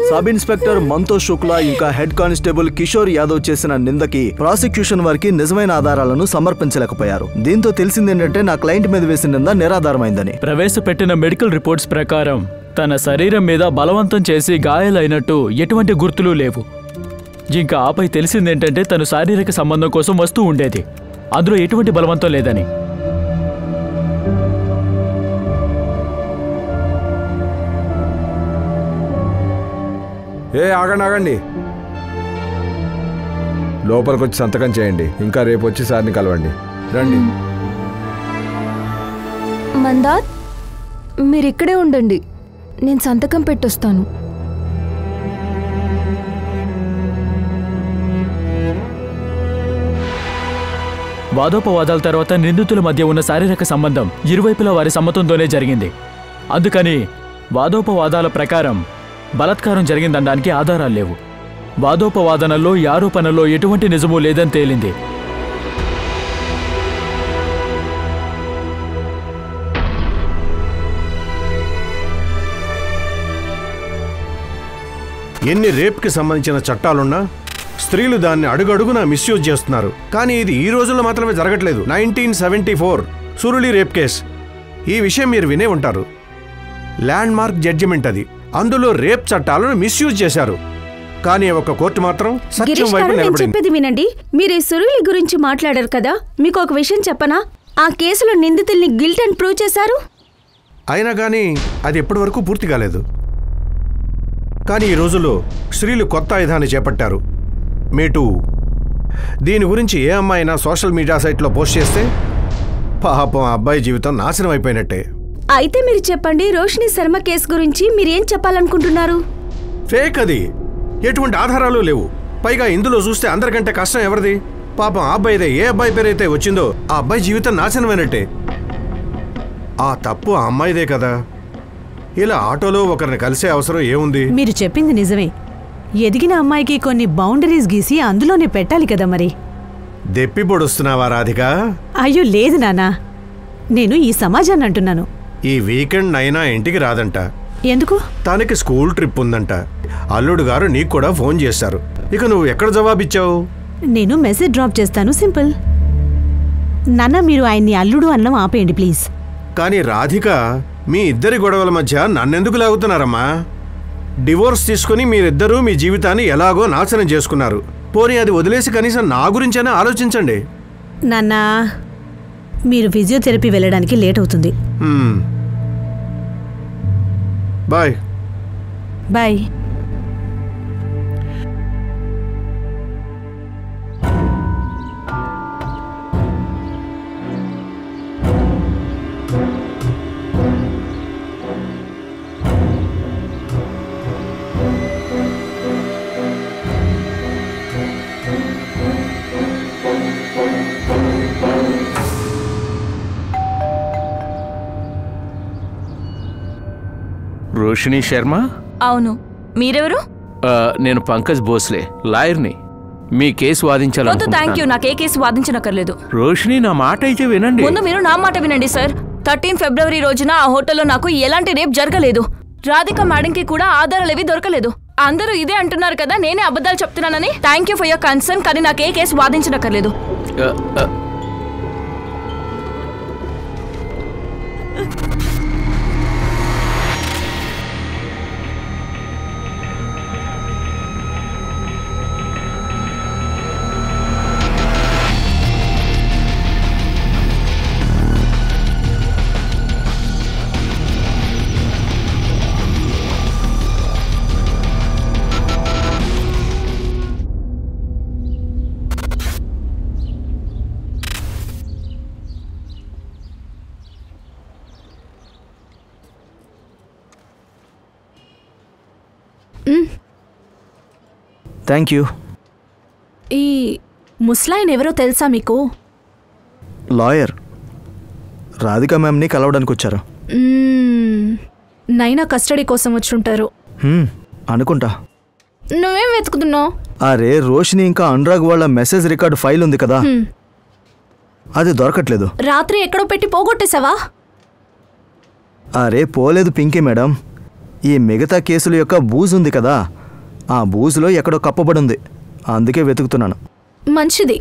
Sub inspector మంతోష్ Shukla ఇంకా head constable Kishore Yadav చేసిన నిందకి prosecution వారికి నిజమైన ఆధారాలను సమర్పించలేకపోయారు. దీంతో తెలిసిందేంటంటే నా క్లయింట్ మీద వేసిన నింద నిరాధారమైందని. ప్రవేశపెట్టిన మెడికల్ రిపోర్ట్స్ ప్రకారం తన శరీరం మీద బలవంతం చేసి గాయాలైనట్టు ఎటువంటి గుర్తులు లేవు. ఇంకా ఆపై తెలిసిందేంటంటే తను శారీరక సంబంధం కోసం వస్తూ ఉండేది, అందులో ఎటువంటి బలవంతం లేదని. ఆగండి, లోపలికి వచ్చి సంతకం చేయండి. ఇంకా రేపు వచ్చి సార్ని కలవండి. రండి. మందార్, మీరిక్కడే ఉండండి, నేను సంతకం పెట్టొస్తాను. వాదోపవాదాల తర్వాత నిందితుల మధ్య ఉన్న శారీరక సంబంధం ఇరువైపులా వారి సమ్మతంతోనే జరిగింది. అందుకని వాదోపవాదాల ప్రకారం బలాత్కారం జరిగిందనడానికి ఆధారాలు లేవు. వాదోపవాదనల్లో ఈ ఆరోపణల్లో ఎటువంటి నిజమూ లేదని తేలింది. ఎన్ని రేప్కి సంబంధించిన చట్టాలున్నా స్త్రీలు దాన్ని అడుగడుగునా మిస్యూజ్ చేస్తున్నారు. కానీ ఇది ఈ రోజుల్లో మాత్రమే జరగట్లేదు. 1974 సురులి రేప్ కేస్, ఈ విషయం మీరు వినే ఉంటారు. ల్యాండ్ మార్క్ జడ్జిమెంట్ అది. అందులో రేప్ చట్టాలను మిస్యూజ్ చేశారు. కానీ ఒక కోర్టు మాత్రం సత్యం వైపు నిలబడింది. చెప్పేది వినండి. మీరు ఈ సురులి గురించి మాట్లాడారు కదా, మీకు ఒక విషయం చెప్పనా? ఆ కేసులో నిందితుల్ని గిల్ట్ అని ప్రూవ్ చేశారు. అయినా కానీ అది ఎప్పటి వరకు పూర్తి కాలేదు. కానీ ఈ రోజుల్లో స్త్రీలు కొత్త ఆయుధాన్ని చేపట్టారు, మీటూ. దీని గురించి ఏ అమ్మాయినా సోషల్ మీడియా సైట్లో పోస్ట్ చేస్తే పాపం ఆ అబ్బాయి జీవితం నాశనం అయిపోయినట్టే. అయితే మీరు చెప్పండి, రోషిని శర్మ కేసు గురించి మీరేం చెప్పాలనుకుంటున్నారు? ఫేక్ అది, ఎటువంటి ఆధారాలు లేవు. పైగా ఇందులో చూస్తే అందరికంటే కష్టం ఎవరిది? పాపం ఆ అబ్బాయిదే. ఏ అబ్బాయి పేరైతే వచ్చిందో ఆ అబ్బాయి జీవితం నాశనమైనట్టే. ఆ తప్పు ఆ అమ్మాయిదే కదా. ఇలా ఆటోలో ఒకరిని కలిసే అవసరం ఏముంది? మీరు చెప్పింది నిజమే. ఎదిగిన అమ్మాయికి కొన్ని బౌండరీస్ గీసి అందులోనే పెట్టాలి కదా మరి. దెప్పి పొడుస్తున్నావా రాధిక? అయ్యో లేదు నాన్నా, నేను ఈ సమాజాన్ని అంటున్నాను. ఈ వీకెండ్ అయినా ఇంటికి రాదంట. ఎందుకు? తనకి స్కూల్ ట్రిప్ ఉందంట. అల్లుడు గారు నీకు కూడా ఫోన్ చేశారు. ఇక నువ్వు ఎక్కడ జవాబిచ్చావు? నేను మెసేజ్ డ్రాప్ చేస్తాను, సింపుల్. నాన్న, మీరు ఆయన్ని అల్లుడు అన్నం ఆపేయండి ప్లీజ్. కానీ రాధిక, మీ ఇద్దరి గొడవల మధ్య నన్నెందుకు లాగుతున్నారమ్మా? డివోర్స్ తీసుకుని మీరిద్దరూ మీ జీవితాన్ని ఎలాగో నాశనం చేసుకున్నారు. పోనీ అది వదిలేసి కనీసం నా గురించైనా ఆలోచించండి. నాన్నా, మీరు ఫిజియోథెరపీ వెళ్ళడానికి లేట్ అవుతుంది. బాయ్. బాయ్. రోషిని శర్మ? అవును. మీరెవరు? నేను పంకజ్ భోస్లే, లాయర్ని. మీ కేసు వాదించాలనుకుంటున్నాను. థ్యాంక్ యూ, నాకే కేసు వాదించనక్కర్లేదు. రోషిని, నా మాట అయితే వినండి. ముందు మీరు నా మాట వినండి సార్. 13 ఫిబ్రవరి రోజున ఆ హోటల్లో నాకు ఎలాంటి రేప్ జరగలేదు. రాధిక మేడంకి కూడా ఆధారాలేవి దొరకలేదు. అందరూ ఇదే అంటున్నారు కదా, నేనే అబద్ధాలు చెప్తున్నానని. Thank you for your concern, కానీ నాకే కేసు వాదించనక్కర్లేదు. Thank you. ఈ ముస్లాయిన్ ఎవరో తెలుసా మీకు? లాయర్. రాధిక మ్యామ్ని కలవడానికి వచ్చారు. నైనా కస్టడీ కోసం వచ్చుంటారు అనుకుంటా. నువ్వేం వెతుకుతున్నావు? అరే, రోషిని ఇంకా అనురాగ్ వాళ్ళ మెసేజ్ రికార్డ్ ఫైల్ ఉంది కదా, అది దొరకట్లేదు. రాత్రి ఎక్కడో పెట్టి పోగొట్టేసావా? అరే పోలేదు పింకీ మేడం, ఈ మిగతా కేసుల యొక్క బూజు ఉంది కదా, ఆ బూజులో ఎక్కడో కప్పబడింది, అందుకే వెతుకుతున్నాను. మంచిది.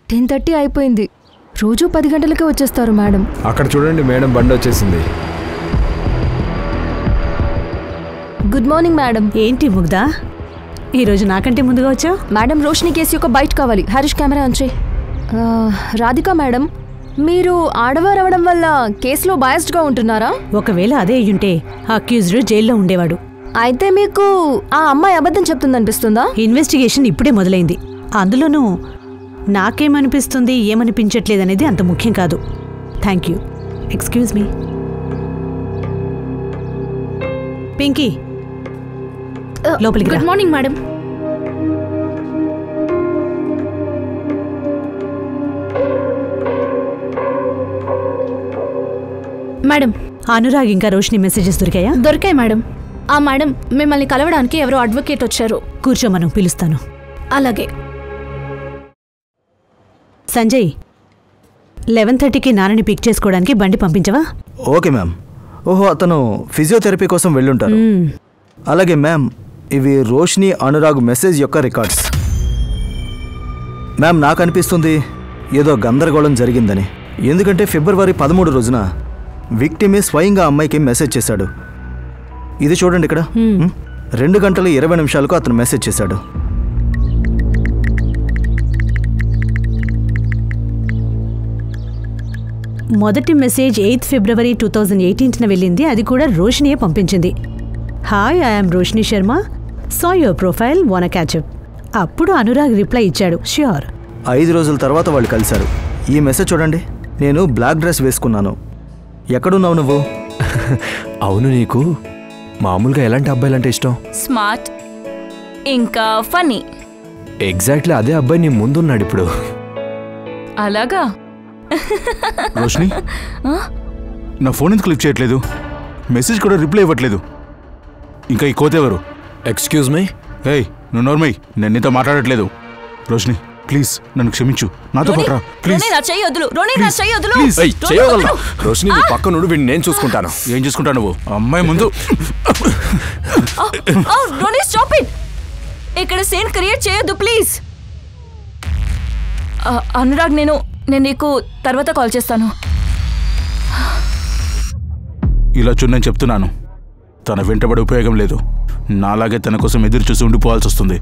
10:30 అయిపోయింది. రోజు 10 గంటలకే వచ్చేస్తారు మేడం. అక్కడ చూడండి మేడం, బండి వచ్చేసింది. Good morning madam. ఏంటి ముగ్ధా, ఈరోజు నాకంటే ముందుగా వచ్చావు? మేడం, రోషిని కేసు యొక్క బైట్ కావాలి. హరీష్ కెమెరా ఆన్ చేయి. రాధిక మేడం, మీరు ఆడవారు అవడం వల్ల కేసులో బయాస్డ్గా ఉంటున్నారా? ఒకవేళ అదే అయ్యుంటే అక్యూజ్డ్ జైల్లో ఉండేవాడు. అయితే మీకు ఆ అమ్మాయి అబద్ధం చెప్తుందనిపిస్తుందా? ఇన్వెస్టిగేషన్ ఇప్పుడే మొదలైంది. అందులోనూ నాకేమనిపిస్తుంది ఏమనిపించట్లేదనేది అంత ముఖ్యం కాదు. Thank you. Excuse me. Pinky, లోపలికి రా. Good morning madam. Madam, Anurag ఇంకా రోషిని మెసేజెస్ దొరికాయా? దొరికాయి మేడం. మేడం, మిమ్మల్ని కలవడానికి ఎవరో అడ్వకేట్ వచ్చారు. కూర్చోమను, పిలుస్తాను. అలాగే. సంజయ్, 11:30కి నాన్నని పిక్ చేసుకోవడానికి బండి పంపించవా? Okay ma'am. ఓహో, అతను ఫిజియోథెరపీ కోసం వెళ్ళుంటారు. అలాగే మ్యామ్, ఇవి రోషిని అనురాగ్ మెసేజ్ యొక్క రికార్డ్స్. మ్యామ్, నాకు అనిపిస్తుంది ఏదో గందరగోళం జరిగిందని. ఎందుకంటే ఫిబ్రవరి 13 రోజున విక్టిమే స్వయంగా అమ్మాయికి మెసేజ్ చేశాడు. ఇది చూడండి ఇక్కడ, 2 గంటల 20 నిమిషాలకు అతను మెసేజ్ చేశాడు. మొదటి మెసేజ్ 8 ఫిబ్రవరి 2018న వెళ్ళింది. అది కూడా రోషినియే పంపించింది. Hi, I'm Roshini Sharma, saw your profile, wanna catch up. అప్పుడు అనురాగ్ రిప్లై ఇచ్చాడు, ష్యూర్. 5 రోజుల తర్వాత వాళ్ళు కలిశారు. ఈ మెసేజ్ చూడండి. నేను బ్లాక్ డ్రెస్ వేసుకున్నాను. ఎక్కడున్నావు నువ్వు? అవును, నీకు మామూలుగా ఎలాంటి అబ్బాయిలంటే ఇష్టం? స్మార్ట్ ఇంకా ఫన్నీ. ఎగ్జాక్ట్లీ అదే అబ్బాయి నీ ముందున్నాడు ఇప్పుడు. అలాగా? రోషిని, నా ఫోన్ ఎందుకు లిఫ్ట్ చేయట్లేదు? మెసేజ్ కూడా రిప్లై ఇవ్వట్లేదు. ఇంకా ఈ కోత ఎవరు? Excuse me. ఏయ్, నువ్వు నోర్మై, నేను నీతో మాట్లాడట్లేదు. రోషిని, ప్లీజ్ నన్ను క్షమించు, నాతో పట్రా ప్లీజ్. రోషిని, నీ పక్క నుండి వీడిని నేను చూసుకుంటాను. ఏం చూసుకుంటావు నువ్వు? అమ్మాయి ముందు. ఇక్కడ సీన్ క్రియేట్ చేయొద్దు ప్లీజ్. అనురాగ్, నేను నీకు తర్వాత కాల్ చేస్తాను. ఇలా చూడని చెప్తున్నాను, తన వెంటబడి ఉపయోగం లేదు. నాలాగే తన కోసం ఎదురు చూసి ఉండిపోవాల్సి వస్తుంది.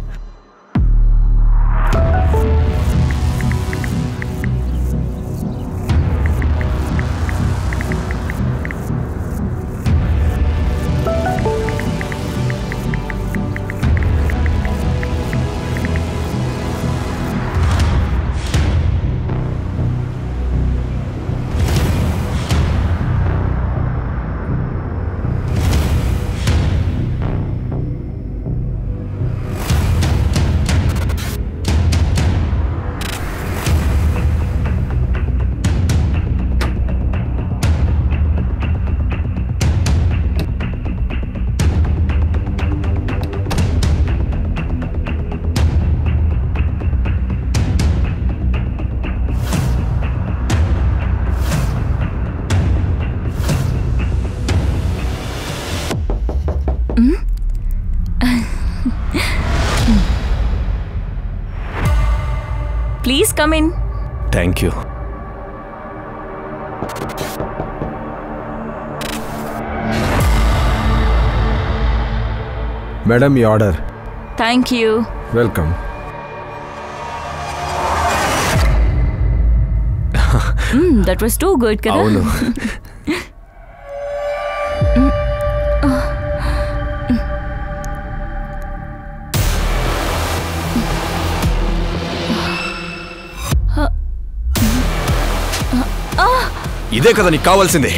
Please come in. Thank you. Madam, ఈ order. Thank you. Welcome. That was too good కదా? అవును. ఇదే కదా నీకు కావాల్సింది.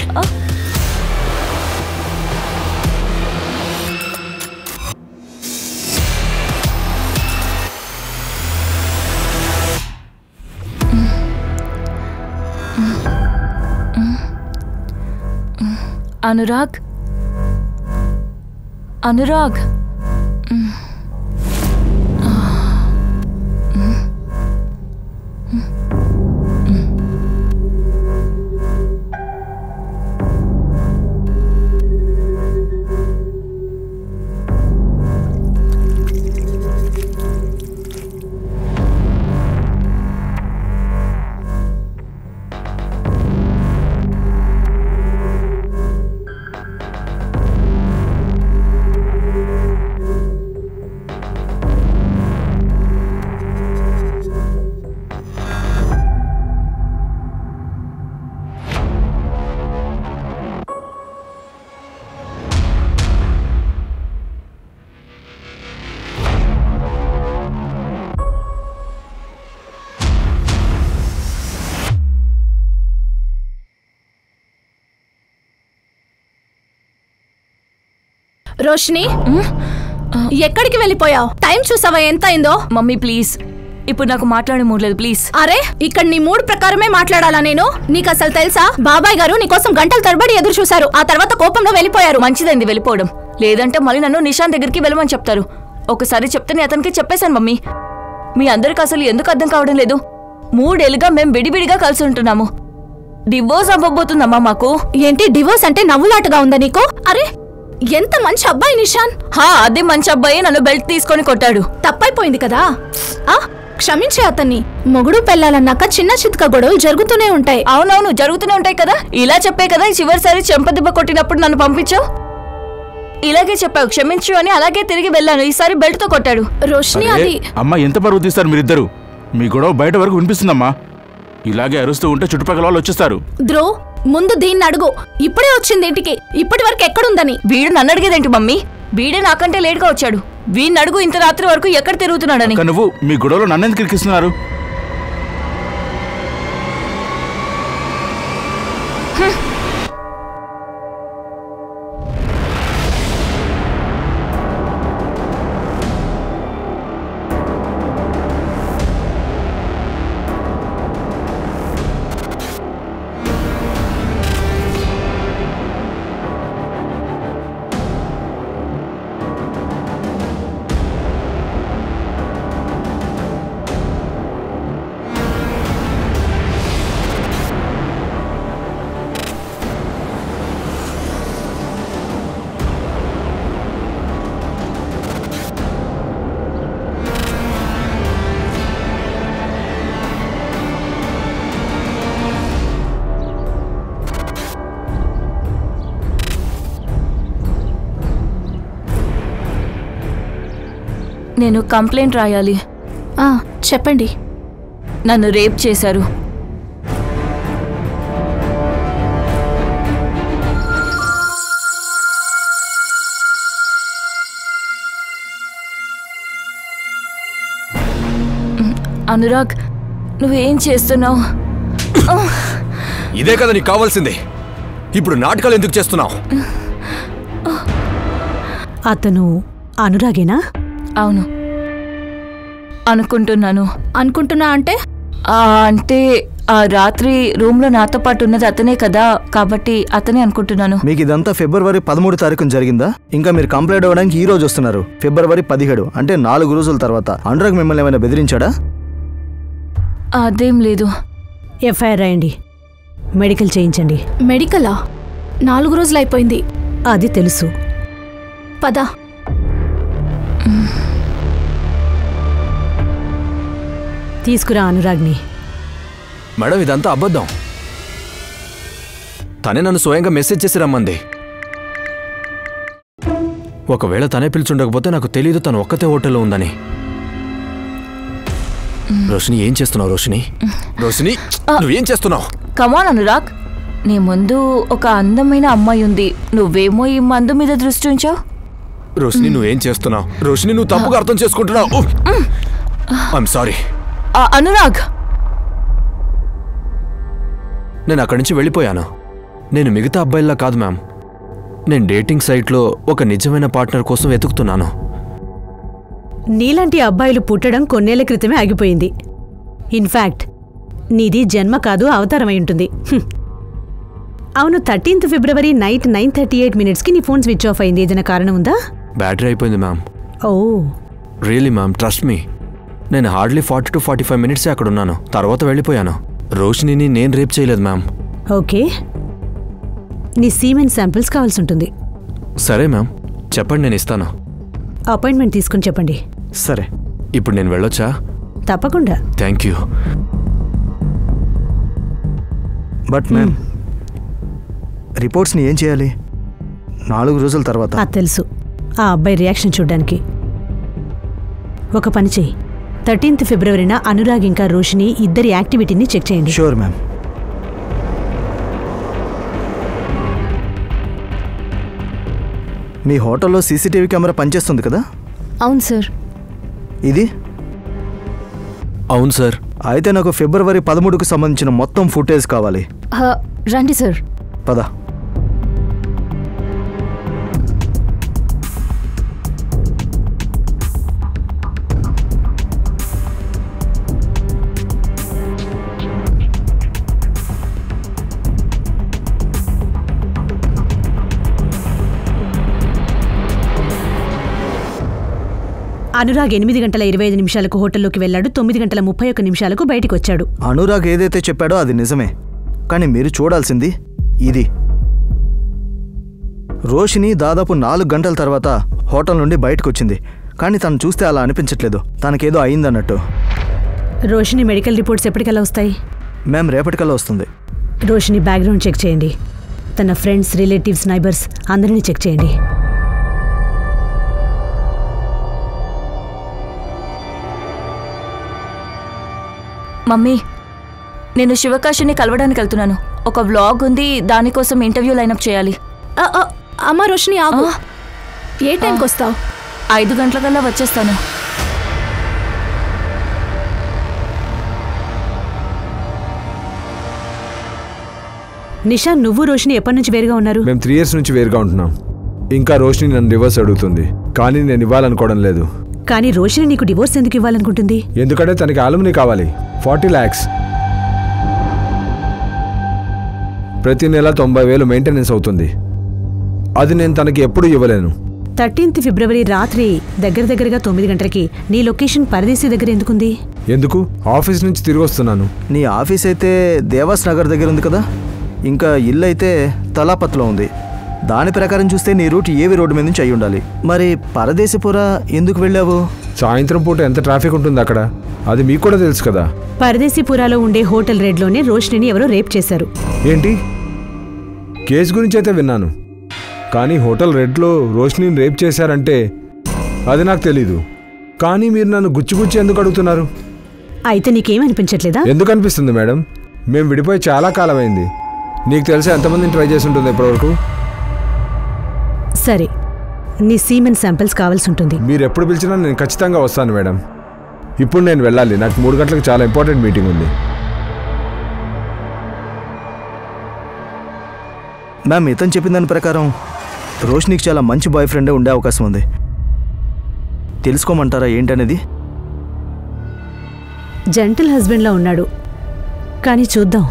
అనురాగ్, అనురాగ్, రోషిని ఎక్కడికి వెళ్ళిపోయావు? టైం చూసావా ఎంత అయిందో? మమ్మీ ప్లీజ్, ఇప్పుడు నాకు మాట్లాడే మూడ్ లేదు ప్లీజ్. అరే ఇక్కడ నీ మూడ్ ప్రకారమే మాట్లాడాలా నేను? నీకు అసలు తెలుసా బాబాయ్ గారు నీకోసం గంటల తరబడి ఎదురు చూశారు, ఆ తర్వాత కోపంలో వెళ్ళిపోయారు. మంచిదైంది వెళ్ళిపోవడం, లేదంటే మళ్ళీ నన్ను నిషాన్ దగ్గరికి వెళ్ళమని చెప్తారు. ఒకసారి చెప్తే నేను అతనికి చెప్పేశాను మమ్మీ. మీ అందరికి అసలు ఎందుకు అర్థం కావడం లేదు? 3 ఏళ్ళుగా మేం విడివిడిగా కలిసి ఉంటున్నాము. డివోర్స్ అవ్వబోతుందమ్మా మాకు. ఏంటి డివోర్స్ అంటే నవ్వులాటగా ఉందా నీకు? అరే ఎంత మంచి అబ్బాయి నిషాన్. అదే మంచి అబ్బాయి నన్ను బెల్ట్ తీసుకొని కొట్టాడు. తప్పైపోయింది కదా, క్షమించే అతన్ని. మొగుడు పెళ్ళాలన్నాక చిన్న చిత్క గొడవలు జరుగుతూనే ఉంటాయి. అవునవును జరుగుతూనే ఉంటాయి కదా. ఇలా చెప్పే కదా చివరిసారి చెంపదెబ్బ కొట్టినప్పుడు నన్ను పంపించావు. ఇలాగే చెప్పావు క్షమించు అని, అలాగే తిరిగి వెళ్ళాను. ఈసారి బెల్ట్ తో కొట్టాడు. రోషిని అది అమ్మా ఎంత పరువు తీస్తారు మీరిద్దరు? మీ గొడవ బయట వరకు వినిపిస్తుందమ్మా. ఇలాగే అరుస్తూ ఉంటే చుట్టుపక్కల వాళ్ళు వచ్చేస్తారు. ధ్రువ్ ముందు దీన్ని అడుగు, ఇప్పుడే వచ్చింది ఇంటికి, ఇప్పటి వరకు ఎక్కడుందని. వీడు నన్ను అడిగేదేంటి మమ్మీ? వీడే నాకంటే లేట్గా వచ్చాడు. వీడిని అడుగు ఇంత రాత్రి వరకు ఎక్కడ తిరుగుతున్నాడని. నువ్వు మీ గొడవలో నన్నెందుకు ఇరికిస్తున్నారు? నేను కంప్లైంట్ రాయాలి. చెప్పండి. నన్ను రేప్ చేశారు. అనురాగ్ నువ్వేం చేస్తున్నావు? ఇదే కదా నీకు కావాల్సింది. ఇప్పుడు నాటకాలు ఎందుకు చేస్తున్నావు? అతను అనురాగేనా? అవును అనుకుంటున్నాను. అనుకుంటున్నా అంటే అంటే ఆ రాత్రి రూమ్ లో నాతో పాటు ఉన్నది అతనే కదా, కాబట్టి అతనే అనుకుంటున్నాను. మీకు ఇదంతా ఫిబ్రవరి 13 తారీఖున జరిగిందా? ఇంకా మీరు కంప్లైంట్ అవ్వడానికి ఈ రోజు వస్తున్నారు, ఫిబ్రవరి 17, అంటే 4 రోజుల తర్వాత. అనురాగ్ మిమ్మల్ని ఏమైనా బెదిరించాడా? అదేం లేదు. ఎఫ్ఐఆర్ రాయండి, మెడికల్ చేయించండి. మెడికలా? 4 రోజులు అయిపోయింది. అది తెలుసు. పద. తీసుకురా అనురాగ్ని. మేడం ఇదంతా అబద్ధం. తనే నన్ను స్వయంగా మెసేజ్ చేసి రమ్మంది. ఒకవేళ తనే పిలుచుండకపోతే నాకు తెలీదు తను ఒక్కతే హోటల్లో ఉందని. రోషిని ఏం చేస్తున్నావు? రోషిని నువ్వేం చేస్తున్నావు? కమాన్ అనురాగ్, నీ ముందు ఒక అందమైన అమ్మాయి ఉంది, నువ్వేమో ఈ మందు మీద దృష్టి ఉంచావు. రోషిని నువ్వేం చేస్తున్నావు? రోషిని నువ్వు తప్పుగా అర్థం చేసుకుంటున్నావు. I'm sorry. అనురాగ్ నేను అక్కడి నుంచి వెళ్ళిపోయాను. నేను మిగతా అబ్బాయిల్లా కాదు మ్యామ్. నేను డేటింగ్ సైట్లో ఒక నిజమైన పార్ట్నర్ కోసం వెతుకుతున్నాను. నీలాంటి అబ్బాయిలు పుట్టడం కొన్నేళ్ల క్రితమే ఆగిపోయింది. ఇన్ఫ్యాక్ట్ నీది జన్మ కాదు, అవతారమై ఉంటుంది. అవును, 13th ఫిబ్రవరి నైట్ 9:38 నీ ఫోన్ స్విచ్ ఆఫ్ అయింది. ఏదైనా కారణం ఉందా? బ్యాటరీ అయిపోయింది ma'am. Oh really ma'am, trust me. నేను హార్డ్లీ 40 to 45 minutes అక్కడ ఉన్నాను, తర్వాత వెళ్ళిపోయాను. రోషినిని నేను రేప్ చేయలేదు మ్యామ్. ఓకే, నీ సీమెన్ శాంపిల్స్ కావాల్సి ఉంటుంది. సరే మ్యామ్, చెప్పండి, నేను ఇస్తాను. అపాయింట్మెంట్ తీసుకుని చెప్పండి. సరే, ఇప్పుడు నేను వెళ్ళొచ్చా? తప్పకుండా. Thank you. బట్ మ్యామ్, రిపోర్ట్స్ని ఏం చేయాలి? 4 రోజుల తర్వాత. అది తెలుసు, ఆ అబ్బాయి రియాక్షన్ చూడ్డానికి. ఒక పని చెయ్యి, 13th ఫిబ్రవరిన అనురాగ్ ఇంకా రోషిని ఇద్దరి యాక్టివిటీని చెక్ చేయండి. Sure ma'am. మీ హోటల్లో సీసీటీవీ కెమెరా పనిచేస్తుంది కదా? అవును సార్. ఇది? అవును సార్. అయితే నాకు ఫిబ్రవరి 13కు సంబంధించిన మొత్తం ఫుటేజ్ కావాలి. రండి సార్. పద. అనురాగ్ 8:25 హోటల్లోకి వెళ్ళాడు. 9:31 బయటికి వచ్చాడు. అనురాగ్ ఏదైతే చెప్పాడో అది నిజమే, కానీ మీరు చూడాల్సింది ఇది. రోషిని దాదాపు 4 గంటల తర్వాత హోటల్ నుండి బయటకు వచ్చింది, కానీ తను చూస్తే అలా అనిపించట్లేదు. తనకేదో అయిందన్నట్టు. రోషిని మెడికల్ రిపోర్ట్స్ ఎప్పటికల్లా వస్తాయి? మ్యామ్, రేపటికల్లా వస్తుంది. రోషిని బ్యాక్గ్రౌండ్ చెక్ చేయండి. తన ఫ్రెండ్స్, రిలేటివ్స్, నైబర్స్ అందరినీ చెక్ చేయండి. మమ్మీ, నేను శివకాశిని కలవడానికి వెళ్తున్నాను. ఒక వ్లాగ్ ఉంది, దానికోసం ఇంటర్వ్యూ లైనప్ చేయాలి. అమ్మ రోషిని ఆగు. ఏ టైంకి వస్తావు? 5 గంటలకల్లా వచ్చేస్తాను. నిషాన్, నువ్వు రోషిని ఎప్పటి నుంచి వేరుగా ఉన్నారు? మేము 3 years నుంచి వేరుగా ఉంటున్నాం. ఇంకా రోషిని నన్ను డివోర్స్ అడుగుతుంది, కానీ నేను ఇవ్వాలనుకోవడం లేదు. కానీ రోషిని నీకు డివోర్స్ ఎందుకు ఇవ్వాలనుకుంటుంది? ఎందుకంటే తనకి ఆలుమనీ కావాలి. 40 lakhs. ప్రతి నెల 90,000 మెయింటెనెన్స్ అవుతుంది. అది నేను తనకి ఎప్పుడు ఇవ్వలేను. 13th ఫిబ్రవరి రాత్రి దగ్గరగా 9 గంటలకి నీ లొకేషన్ పరదేశీ దగ్గర ఎందుకుంది? ఎందుకు? ఆఫీస్ నుంచి తిరిగి వస్తున్నాను. నీ ఆఫీస్ అయితే దేవాస్ నగర్ దగ్గర ఉంది కదా, ఇంకా ఇల్లు అయితే తలాపత్లో ఉంది. దాని ప్రకారం చూస్తే నీ రూట్ ఏవి రోడ్డు మీద నుంచి అయి ఉండాలి. మరి పరదేశపుర ఎందుకు వెళ్ళావు? సాయంత్రం పూట ఎంత ట్రాఫిక్ ఉంటుంది అక్కడ, అది మీకు కూడా తెలుసు కదా. పరదేశీపురాలో ఉండే హోటల్ రెడ్లోనే రోషిని ఎవరో రేప్ చేశారు. ఏంటి? కేసు గురించి అయితే విన్నాను, కానీ హోటల్ రెడ్లో రోషినిని రేప్ చేశారంటే అది నాకు తెలీదు. కానీ మీరు నన్ను గుచ్చి ఎందుకు అడుగుతున్నారు? అయితే నీకేమనిపించట్లేదా? ఎందుకు అనిపిస్తుంది మేడం? మేము విడిపోయి చాలా కాలం అయింది. నీకు తెలిసి ఎంతమందిని ట్రై చేసి ఉంటుంది ఇప్పటివరకు? సరే, నీ సీమెన్ శాంపిల్స్ కావాల్సి ఉంటుంది. మీరు ఎప్పుడు పిలిచినా నేను ఖచ్చితంగా వస్తాను మేడం. ఇప్పుడు నేను వెళ్ళాలి, నాకు 3 గంటలకు చాలా ఇంపార్టెంట్ మీటింగ్ ఉంది. మ్యామ్, ఇతను చెప్పిన దాని ప్రకారం రోషినికి చాలా మంచి బాయ్ ఫ్రెండే ఉండే అవకాశం ఉంది. తెలుసుకోమంటారా ఏంటనేది? జెంటిల్ హస్బెండ్లా ఉన్నాడు, కానీ చూద్దాం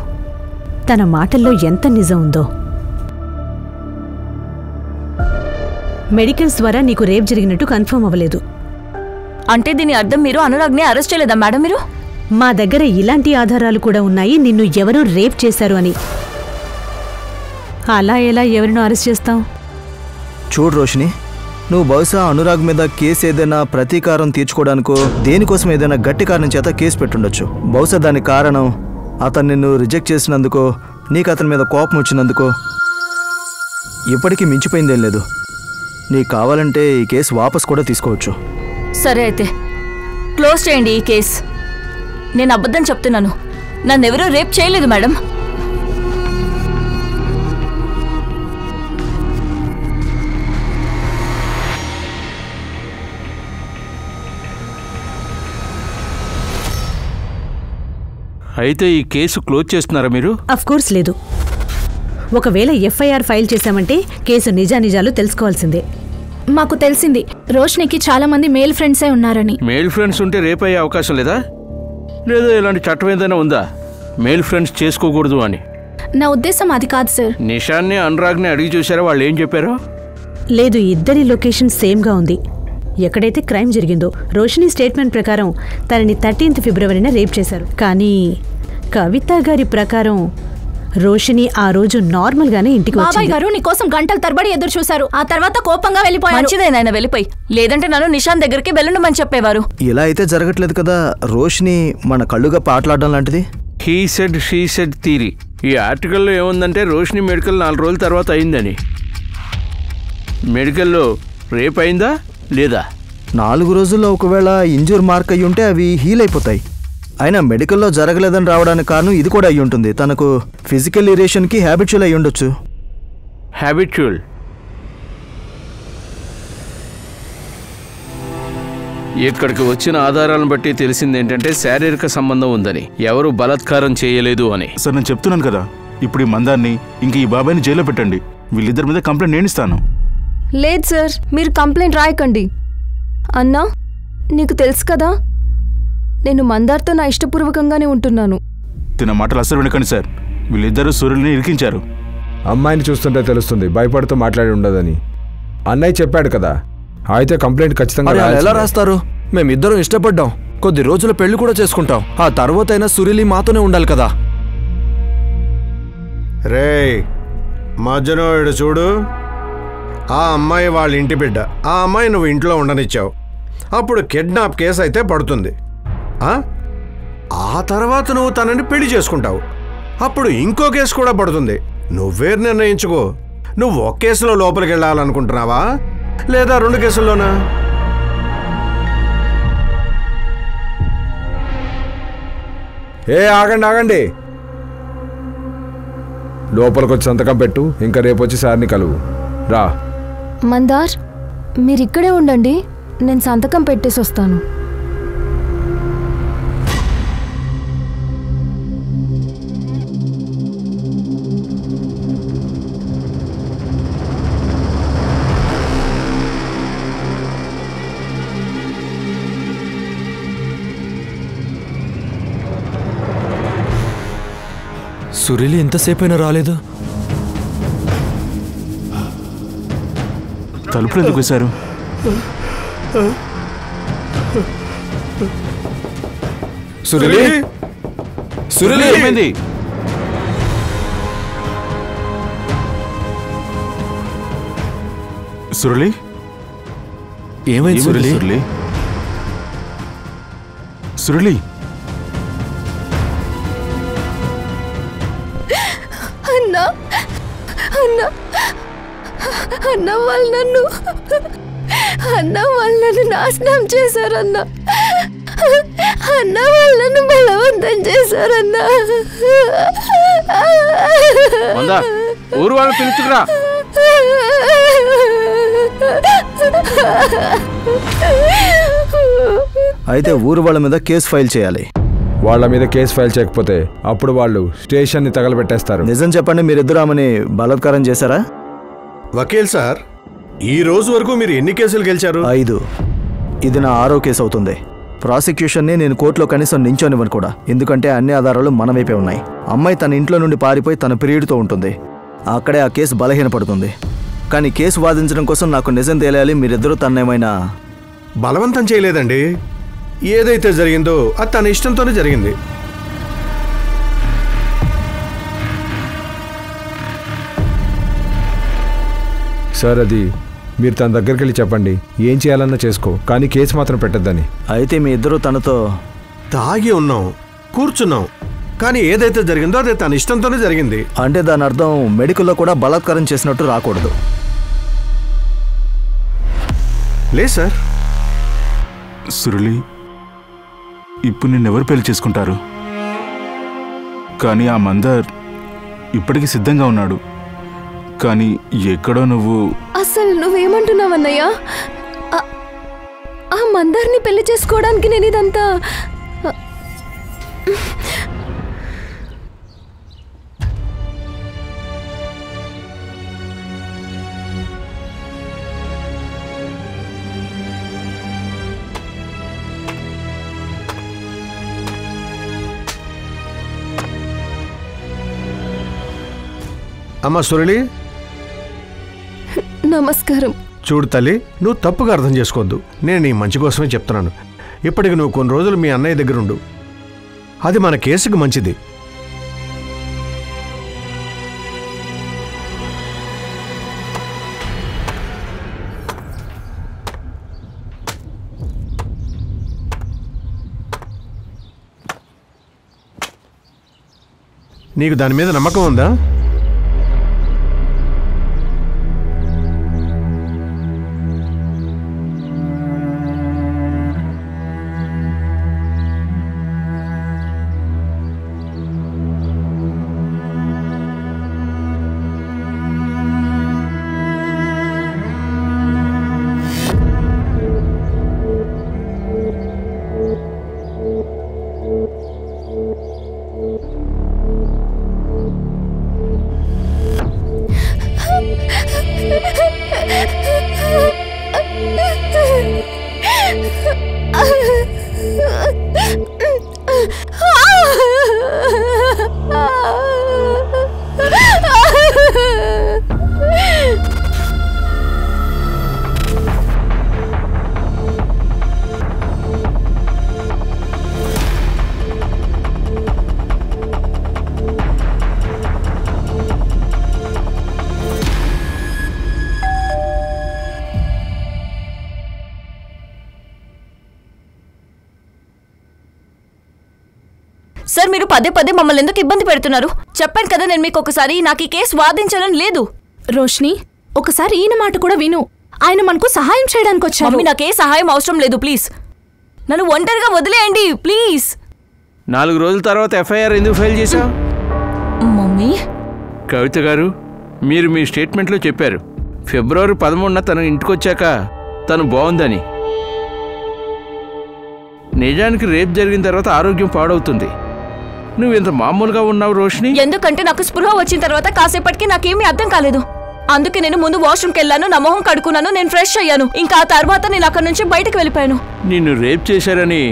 తన మాటల్లో ఎంత నిజం ఉందో. మెడికల్స్ ద్వారా నీకు రేప్ జరిగినట్టు కన్ఫర్మ్ అవ్వలేదు. అంటే దీని అర్థం మీరు అనురాగ్ని అరెస్ట్ చేయలేదా మేడం? మీరు మా దగ్గర ఇలాంటి ఆధారాలు కూడా ఉన్నాయి, నిన్ను ఎవరూ రేప్ చేశారు అని. అలా ఎలా ఎవరినో అరెస్ట్ చేస్తాం? చూడు రోషిని, నువ్వు బహుశా అనురాగ్ మీద కేసు ఏదైనా ప్రతీకారం తీర్చుకోవడానికో దేనికోసం ఏదైనా గట్టి కారణం చేత కేసు పెట్టుండొచ్చు. బహుశా దానికి కారణం అతను నిన్ను రిజెక్ట్ చేసినందుకో, నీకు అతని మీద కోపం వచ్చినందుకో. ఇప్పటికీ మించిపోయిందేం లేదు. నీకు కావాలంటే ఈ కేసు వాపస్ కూడా తీసుకోవచ్చు. సరే, అయితే క్లోజ్ చేయండి ఈ కేసు. నేను అబద్ధం చెప్తున్నాను, నన్నెవరూ రేప్ చేయలేదు మేడం. అయితే ఈ కేసు క్లోజ్ చేస్తున్నారా మీరు? అఫ్కోర్స్ లేదు. ఒకవేళ ఎఫ్ఐఆర్ ఫైల్ చేశామంటే కేసు నిజానిజాలు తెలుసుకోవాల్సిందే. మాకు తెలిసింది రోషినికి చాలా మంది మేల్ ఫ్రెండ్సే ఉన్నారని. మేల్ ఫ్రెండ్స్ ఉంటే రేప్ అయ్యే అవకాశం లేదా? లేదా ఇలాంటి చట్టం ఏదైనా ఉందా మేల్ ఫ్రెండ్స్ చేసుకోకూడదు అని? నా ఉద్దేశం అది కాదు సార్. నిషాన్ని అనురాగ్ని అడిగి చూసారా? వాళ్ళు ఏం చెప్పారు? లేదు, ఇద్దరి లొకేషన్ సేమ్గా ఉంది. ఎక్కడైతే క్రైమ్ జరిగిందో రోషిని స్టేట్మెంట్ ప్రకారం తనని 13th ఫిబ్రవరిన రేప్ చేశారు. కానీ కవిత గారి ప్రకారం రోషిని ఆ రోజు నార్మల్ గానే ఇంటికి వచ్చింది. బాబాయ్ గారు నీకోసం గంటల తరబడి ఎదురు చూశారు, ఆ తర్వాత కోపంగా వెళ్ళిపోయారు. మంచిదేనా ఆయన వెళ్ళిపోయి, లేదంటే నన్ను నిషాన్ దగ్గరికి వెళ్ళండమని చెప్పేవారు. ఇలా అయితే జరగట్లేదు కదా. రోషిని మన కళ్ళుగా పాటలాడడం లాంటిది. He said she said theory. ఈ ఆర్టికల్లో ఏముందంటే రోషిని మెడికల్ 4 రోజుల తర్వాత అయిందని. మెడికల్లో రేప్ అయిందా లేదా? 4 రోజుల్లో ఒకవేళ ఇంజూర్ మార్క్ అయ్యి ఉంటే అవి హీల్ అయిపోతాయి. అయినా మెడికల్లో జరగలేదని రావడానికి కారణం ఇది కూడా అయ్యి ఉంటుంది. తనకు ఫిజికల్ ఇరేషన్కి హ్యాబిచువల్ అయ్యి ఉండొచ్చు. హ్యాబిచువల్? ఇక్కడికి వచ్చిన ఆధారాలను బట్టి తెలిసింది ఏంటంటే శారీరక సంబంధం ఉందని, ఎవరు బలాత్కారం చేయలేదు అని. సార్, నేను చెప్తున్నాను కదా, ఇప్పుడు ఈ మందాన్ని ఇంక ఈ బాబాయ్ని జైల్లో పెట్టండి. వీళ్ళిద్దరి మీద కంప్లైంట్ నేను ఇస్తాను. లేదు సార్, మీరు కంప్లైంట్ రాయకండి. అన్నా, నీకు తెలుసు కదా నేను మందార్తో నా ఇష్టపూర్వకంగానే ఉంటున్నాను. తిన మాటలు అస్సలు వినకండి సార్. వీళ్ళిద్దరూ సూర్యుల్ని ఇరికించారు. అమ్మాయిని చూస్తుంటే తెలుస్తుంది భయపడుతూ మాట్లాడి ఉండదని. అన్నయ్య చెప్పాడు కదా, అయితే కంప్లైంట్ ఖచ్చితంగా ఎలా రాస్తారు? మేమిద్దరం ఇష్టపడ్డాం, కొద్ది రోజుల పెళ్లి కూడా చేసుకుంటాం. ఆ తర్వాతైనా సురీలి మాతోనే ఉండాలి కదా. రేయ్ మధ్యనోడు చూడు, ఆ అమ్మాయి వాళ్ళ ఇంటి బిడ్డ. ఆ అమ్మాయి నువ్వు ఇంట్లో ఉండనిచ్చావు. అప్పుడు కిడ్నాప్ కేసు అయితే పడుతుంది. ఆ తర్వాత నువ్వు తనని పెళ్లి చేసుకుంటావు. అప్పుడు ఇంకో కేసు కూడా పడుతుంది. నువ్వే నిర్ణయించుకో. నువ్వు ఒక కేసులో లోపలికి వెళ్ళాలనుకుంటున్నావా లేదా 2 కేసుల్లోనా? ఆగండి. లోపలికి వచ్చి సంతకం పెట్టు. ఇంకా రేపు వచ్చి సార్ని కలువు. రా. మందార్, మీరిక్కడే ఉండండి, నేను సంతకం పెట్టేసి వస్తాను. సురీలి ఎంతసేపైనా రాలేదు. తలుపులు ఎందుకు వేశారు? సురీలి, సురీలి ఏమైంది? సురళి ఏమైంది? సురీలి, సురళి, సురళి. అన్నా అన్నా అన్న వాళ్ళు నన్ను నాశనం చేశారన్నా. అన్న వాళ్ళను బలవంతం చేశారన్నా. ఊరు వాళ్ళు పిలుచుకురా. అయితే ఊరు వాళ్ళ మీద కేసు ఫైల్ చేయాలి. వాళ్ళ మీద కేసు ఫైల్ చేయకపోతే అప్పుడు వాళ్ళు స్టేషన్ని తగలబెట్టేస్తారు. నిజం చెప్పండి, మీరిద్దరు ఆమెని బలాత్కారం చేశారా? వకీల్ సార్, ఈ రోజు వరకు మీరు ఎన్ని కేసులు గెలిచారు? 5. ఇది నా 6వ కేసు అవుతుంది. ప్రాసిక్యూషన్ని నేను కోర్టులో కనీసం నించోనివ్వను కూడా, ఎందుకంటే అన్ని ఆధారాలు మన వైపే ఉన్నాయి. అమ్మాయి తన ఇంట్లో నుండి పారిపోయి తన పీరియడ్తో ఉంటుంది. అక్కడే ఆ కేసు బలహీనపడుతుంది. కానీ కేసు వాదించడం కోసం నాకు నిజం తెలియాలి. మీరిద్దరూ తన్నేమైనా బలవంతం చేయలేదండి. ఏదైతే జరిగిందో అది తన ఇష్టంతోనే జరిగింది. సార్, అది మీరు తన దగ్గరికి వెళ్ళి చెప్పండి. ఏం చేయాలన్నా చేసుకో, కానీ కేసు మాత్రం పెట్టద్దని. అయితే మీ ఇద్దరు తనతో తాగి ఉన్నాం, కూర్చున్నాం, కానీ ఏదైతే జరిగిందో అది తన ఇష్టంతోనే జరిగింది. అంటే దాని అర్థం మెడికల్లో కూడా బలాత్కారం చేసినట్టు రాకూడదు. లేదు సార్. సురళి, ఇప్పుడు నిన్నెవరు పెళ్లి చేసుకుంటారు? కానీ ఆ మందర్ ఇప్పటికీ సిద్ధంగా ఉన్నాడు. కానీ ఎక్కడో నువ్వు అసలు నువ్వేమంటున్నావన్నయ్యా? ఆ మందార్ని పెళ్లి చేసుకోవడానికి నేను ఇదంతా అమ్మా సురళి, నమస్కారం. చూడు తల్లి, నువ్వు తప్పుగా అర్థం చేసుకోవద్దు. నేను నీ మంచి కోసమే చెప్తున్నాను. ఇప్పటికి నువ్వు కొన్ని రోజులు మీ అన్నయ్య దగ్గర ఉండు. అది మన కేసుకు మంచిది. నీకు దాని మీద నమ్మకం ఉందా? సార్ మీరు పదే పదే మమ్మల్ని ఎందుకు ఇబ్బంది పెడుతున్నారు? చెప్పాను కదా నేను మీకు ఒకసారి నాకు ఈ కేసు వాదించాలని లేదు. రోష్ని, ఒకసారి ఈయన మాట కూడా విను. ఆయన మనకు సహాయం చేయడానికి వచ్చారు. మమ్మీ నాకే సహాయం అవసరం లేదు, ప్లీజ్ నన్ను ఒంటరిగా వదిలేయండి ప్లీజ్. 4 రోజుల తర్వాత ఎఫ్ఐఆర్ ఎందుకు ఫైల్ చేశావు? మమ్మీ. కవిత గారు, మీరు మీ స్టేట్మెంట్లో చెప్పారు ఫిబ్రవరి 13న తన ఇంటికొచ్చాక తను బాగుందని. నిజానికి రేప్ జరిగిన తర్వాత ఆరోగ్యం పాడవుతుంది. నువ్వు ఇంత మామూలుగా ఉన్నావు రోషిని. ఎందుకంటే నాకు స్పృహ వచ్చిన తర్వాత కాసేపటికి నాకేమీ అర్థం కాలేదు. అందుకే నేను ముందు వాష్రూమ్కి వెళ్ళాను, నా మొహం కడుక్కున్నాను, నేను ఫ్రెష్ అయ్యాను. ఇంకా ఆ తర్వాత నేను అక్కడి నుంచి బయటకు వెళ్ళిపోయాను. నిన్ను రేప్ చేశారని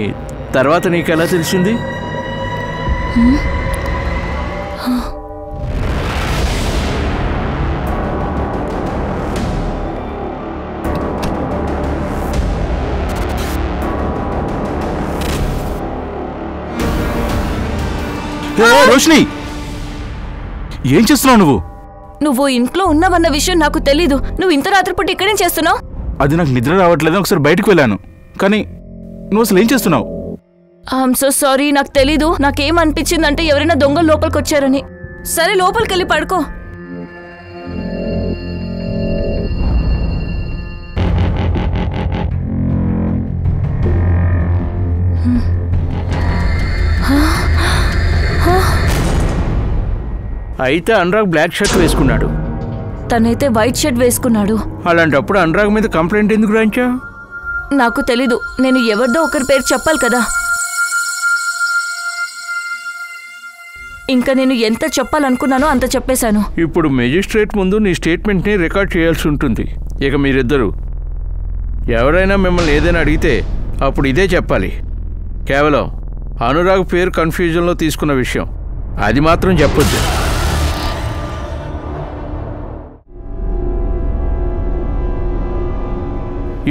తర్వాత నీకెలా తెలిసింది? రోషిని, ఏం చేస్తున్నావు నువ్వు? నువ్వు ఇంట్లో ఉన్నావన్న విషయం నాకు తెలీదు. నువ్వు ఇంత రాత్రిపూట ఇక్కడేం చేస్తున్నావు? అది నాకు నిద్ర రావట్లేదు, ఒకసారి బయటకు వెళ్ళాను. కానీ నువ్వు అసలు ఏం చేస్తున్నావు? ఐఎమ్ సో సారీ, నాకు తెలీదు. నాకేమనిపించిందంటే ఎవరైనా దొంగలు లోపలికి వచ్చారని. సరే లోపలికి వెళ్ళి పడుకో. అయితే అనురాగ్ బ్లాక్ షర్ట్ వేసుకున్నాడు, తనైతే వైట్ షర్ట్ వేసుకున్నాడు. అలాంటప్పుడు అనురాగ్ మీద కంప్లైంట్ ఎందుకు రాయించా? నాకు తెలీదు. నేను ఎవరిదో ఒకరి పేరు చెప్పాలి కదా. ఇంకా నేను ఎంత చెప్పాలనుకున్నానో అంత చెప్పేశాను. ఇప్పుడు మెజిస్ట్రేట్ ముందు నీ స్టేట్మెంట్ని రికార్డ్ చేయాల్సి ఉంటుంది. ఇక మీరిద్దరు ఎవరైనా మిమ్మల్ని ఏదైనా అడిగితే అప్పుడు ఇదే చెప్పాలి. కేవలం అనురాగ్ పేరు కన్ఫ్యూజన్లో తీసుకున్న విషయం అది మాత్రం చెప్పొద్దు.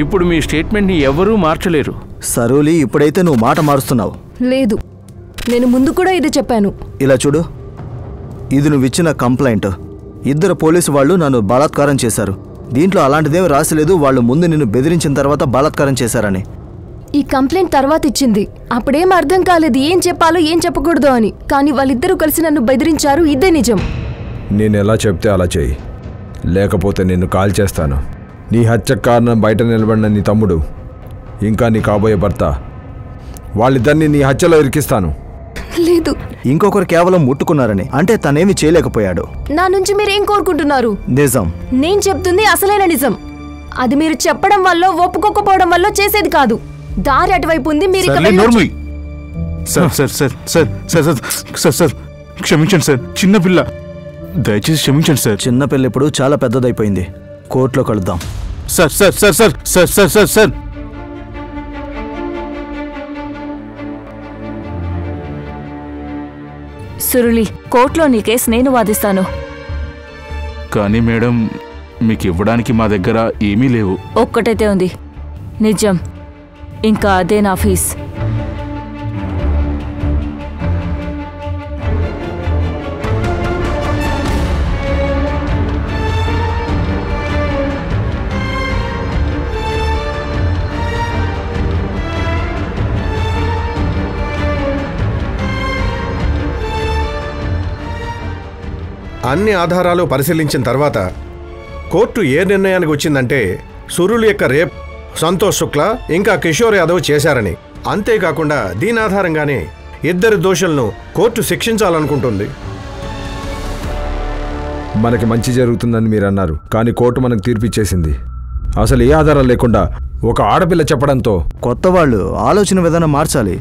ఇప్పుడు మీ స్టేట్మెంట్ని ఎవరూ మార్చలేరు. సరోలి, ఇప్పుడైతే నువ్వు మాట మారుస్తున్నావు. లేదు, నేను ముందు కూడా ఇదే చెప్పాను. ఇలా చూడు, ఇది నువ్వు ఇచ్చిన కంప్లైంట్. 2 పోలీసు వాళ్ళు నన్ను బలాత్కారం చేశారు. దీంట్లో అలాంటిదేమీ రాసలేదు. వాళ్ళు ముందు నిన్ను బెదిరించిన తర్వాత బలాత్కారం చేశారని. ఈ కంప్లైంట్ తర్వాత ఇచ్చింది. అప్పుడేం అర్థం కాలేదు ఏం చెప్పాలో ఏం చెప్పకూడదు అని. కానీ వాళ్ళిద్దరూ కలిసి నన్ను బెదిరించారు, ఇదే నిజం. నేను ఎలా చెప్తే అలా చెయ్యి, లేకపోతే నిన్ను కాల్ చేస్తాను. నీ హత్యకు కారణం బయట నిలబడిన నీ తమ్ముడు, ఇంకా నీ కాబోయే భర్త, వాళ్ళిద్దరిని నీ హత్యలో ఇరికిస్తాను. లేదు, ఇంకొకరు కేవలం ముట్టుకున్నారని, అంటే తనేమి చేయలేకపోయాడు. నా నుంచి మీరేం కోరుకుంటున్నారు? నిజం. నేను చెప్తుంది అసలైన నిజం. అది మీరు చెప్పడం వల్ల ఒప్పుకోకపోవడం వల్ల చేసేది కాదు. దారి అటువైపు ఉంది, మీరు ఇక వెళ్ళొచ్చు. సార్ క్షమించండి సార్, చిన్నపిల్ల, దయచేసి క్షమించండి సార్. చిన్నపిల్ల ఇప్పుడు చాలా పెద్దదైపోయింది. కోర్టులో కలుద్దాం. Sir sir sir sir sir sir sir sir Suruli, కోర్టులో నీ కేసు నేను వాదిస్తాను. కానీ మేడం, మీకు ఇవ్వడానికి మా దగ్గర ఏమీ లేవు. ఒక్కటైతే ఉంది, నిజం. ఇంకా అదే నా ఫీజ్. అన్ని ఆధారాలు పరిశీలించిన తర్వాత కోర్టు ఏ నిర్ణయానికి వచ్చిందంటే సురులు యొక్క రేప్ సంతోష్ శుక్లా ఇంకా కిషోర్ యాదవ్ చేశారని. అంతేకాకుండా దీని ఆధారంగానే 2 దోషులను కోర్టు శిక్షించాలనుకుంటుంది. మనకి మంచి జరుగుతుందని మీరు అన్నారు, కానీ కోర్టు మనకు తీర్పిచ్చేసింది. అసలు ఏ ఆధారం లేకుండా ఒక ఆడపిల్ల చెప్పడంతో కొత్త వాళ్ళు ఆలోచన విధానం మార్చాలి.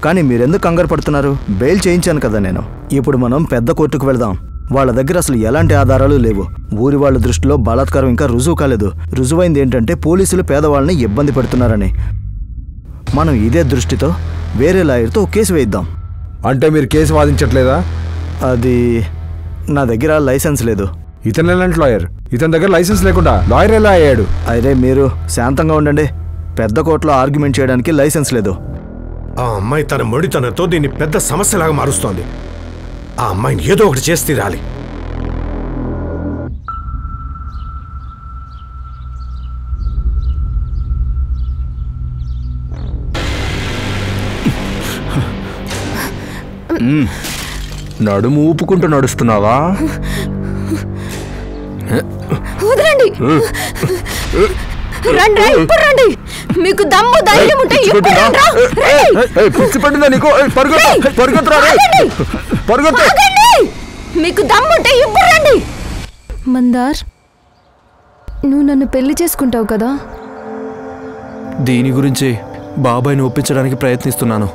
కానీ మీరెందుకు కంగారు పడుతున్నారు? బెయిల్ చేయించాను కదా నేను. ఇప్పుడు మనం పెద్ద కోర్టుకు వెళదాం. వాళ్ళ దగ్గర అసలు ఎలాంటి ఆధారాలు లేవు. ఊరి వాళ్ళ దృష్టిలో బలాత్కారం ఇంకా రుజువు కాలేదు. రుజువైంది ఏంటంటే పోలీసులు పేదవాళ్ళని ఇబ్బంది పెడుతున్నారని. మనం ఇదే దృష్టితో వేరే లాయర్తో కేసు వేయిద్దాం. అంటే మీరు కేసు వాదించట్లేదా? అది నా దగ్గర లైసెన్స్ లేదు. ఇతను ఎలాంటి లాయర్? ఇతని దగ్గర లైసెన్స్ లేకుండా లాయర్ ఎలా అయ్యాడు? అరే మీరు శాంతంగా ఉండండి. పెద్ద కోర్టులో ఆర్గ్యుమెంట్ చేయడానికి లైసెన్స్ లేదు. ఆ అమ్మాయి తన మొడితనంతో దీన్ని పెద్ద సమస్యలాగా మారుస్తోంది. ఆ అమ్మాయిని ఏదో ఒకటి చేసి తీరాలి. నడుము ఊపుకుంటూ నడుస్తున్నావా? వదలండి. రండి, ఇప్పుడు రండి. మీకు దమ్ము ధైర్యం ఉంటే ఇప్పుడు రండ్రా. పిచ్చి పట్టిందా నీకు? మీకు దమ్ము ఉంటే ఇప్పుడు రండి. మందార్, నువ్వు నన్ను పెళ్లి చేసుకుంటావు కదా? దీని గురించి బాబాయ్ని ఒప్పించడానికి ప్రయత్నిస్తున్నాను.